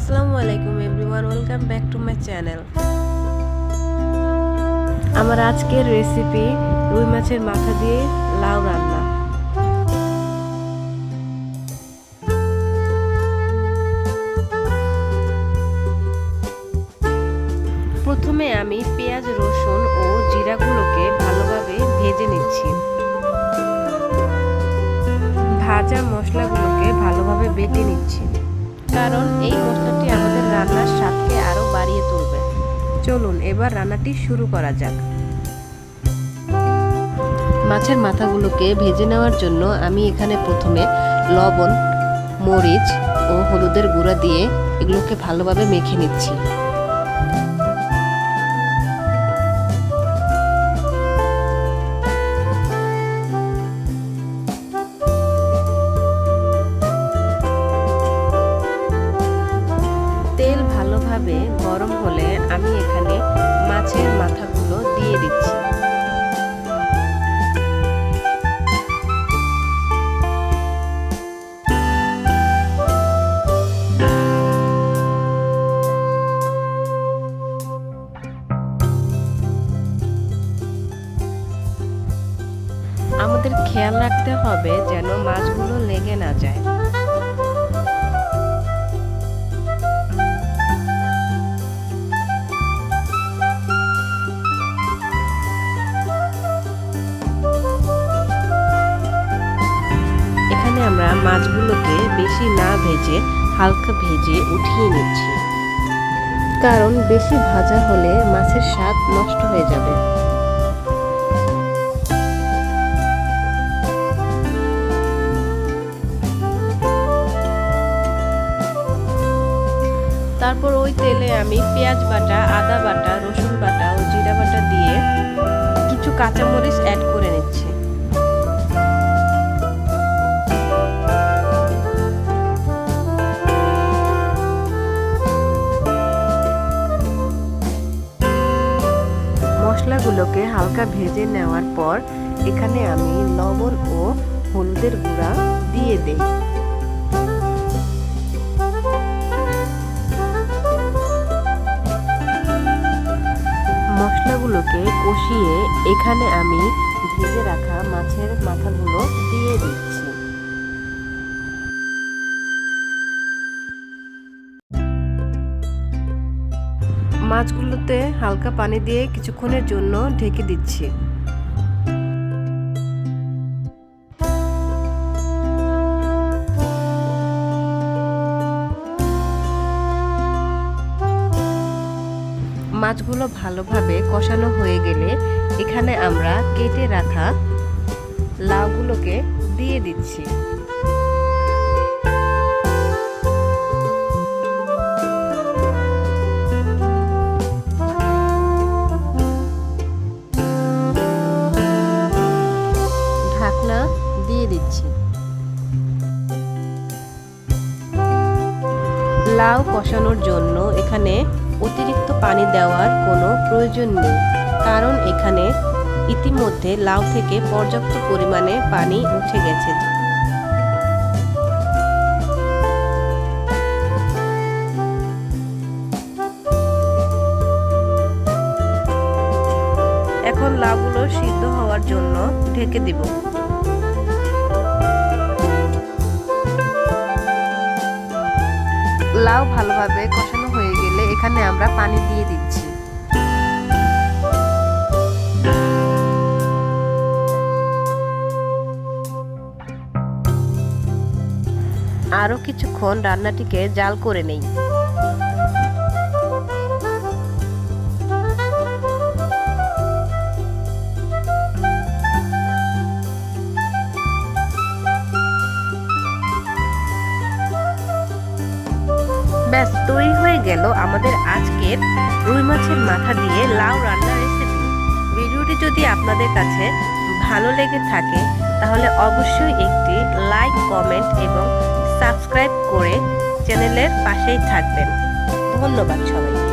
আসসালামু আলাইকুম everyone, welcome back to my channel. আমার আজকের রেসিপি রুই মাছের মাথা দিয়ে লাউ রান্না। প্রথমে আমি পেঁয়াজ, রসুন ও জিরাগুলোকে ভালোভাবে ভেজে নিচ্ছি। ভাজা মশলাগুলোকে ভালোভাবে বেটে নিচ্ছি, কারণ এই মশলাটি আমাদের রান্নার স্বাদকে আরো বাড়িয়ে তুলবে। চলুন এবার রান্নাটি শুরু করা যাক। মাছের মাথাগুলোকে ভেজে নেওয়ার জন্য আমি এখানে প্রথমে লবণ, মরিচ ও হলুদের গুঁড়া দিয়ে এগুলোকে ভালোভাবে মেখে নিচ্ছি। তেল ভালোভাবে গরম হলে আমি এখানে মাছের মাথাগুলো দিয়ে দিচ্ছি। আমাদের খেয়াল রাখতে হবে যেন মাছগুলো লেগে না যায়। এখানে আমরা মাছগুলোকে বেশি না ভেজে হালকা ভেজে উঠিয়ে নিচ্ছি, কারণ বেশি ভাজা হলে মাছের স্বাদ নষ্ট হয়ে যাবে। তারপর ওই তেলে আমি পেঁয়াজ বাটা, আদা বাটা, রসুন বাটা ও জিরা বাটা দিয়ে কিছু কাঁচামরিচ অ্যাড করে নিচ্ছি। মশলাগুলোকে হালকা ভেজে নেওয়ার পর এখানে আমি লবণ ও হলুদের গুঁড়া দিয়ে দেই। মশলাগুলোকে কষিয়ে এখানে আমি ভেজে রাখা মাছের মাথাগুলো দিয়ে দিচ্ছি। মাছগুলোতে হালকা পানি দিয়ে কিছুক্ষণের জন্য ঢেকে দিচ্ছি। মাছগুলো ভালোভাবে কষানো হয়ে গেলে এখানে আমরা কেটে রাখা লাউগুলোকে দিয়ে দিচ্ছি। ঢাকনা দিয়ে দিচ্ছি। লাউ কষানোর জন্য এখানে অতিরিক্ত পানি দেওয়ার কোনো প্রয়োজন নেই, কারণ এখানে ইতিমধ্যে লাউ থেকে পর্যাপ্ত পরিমাণে পানি উঠে গেছে। এখন লাউগুলো সিদ্ধ হওয়ার জন্য ঢেকে দিব। লাউ ভালোভাবে কষানো হয়ে গেলে এখানে আমরা পানি দিয়ে দিচ্ছি। আরো কিছুক্ষণ রান্নাটিকে জাল করে নেই। ব্যাস তৈরি হয়ে গেল আমাদের আজকের রুই মাছের মাথা দিয়ে লাউ রান্নার রেসিপি। ভিডিওটি যদি আপনাদের কাছে ভালো লেগে থাকে তাহলে অবশ্যই একটি লাইক, কমেন্ট এবং সাবস্ক্রাইব করে চ্যানেলের পাশেই থাকবেন। ধন্যবাদ সবাই।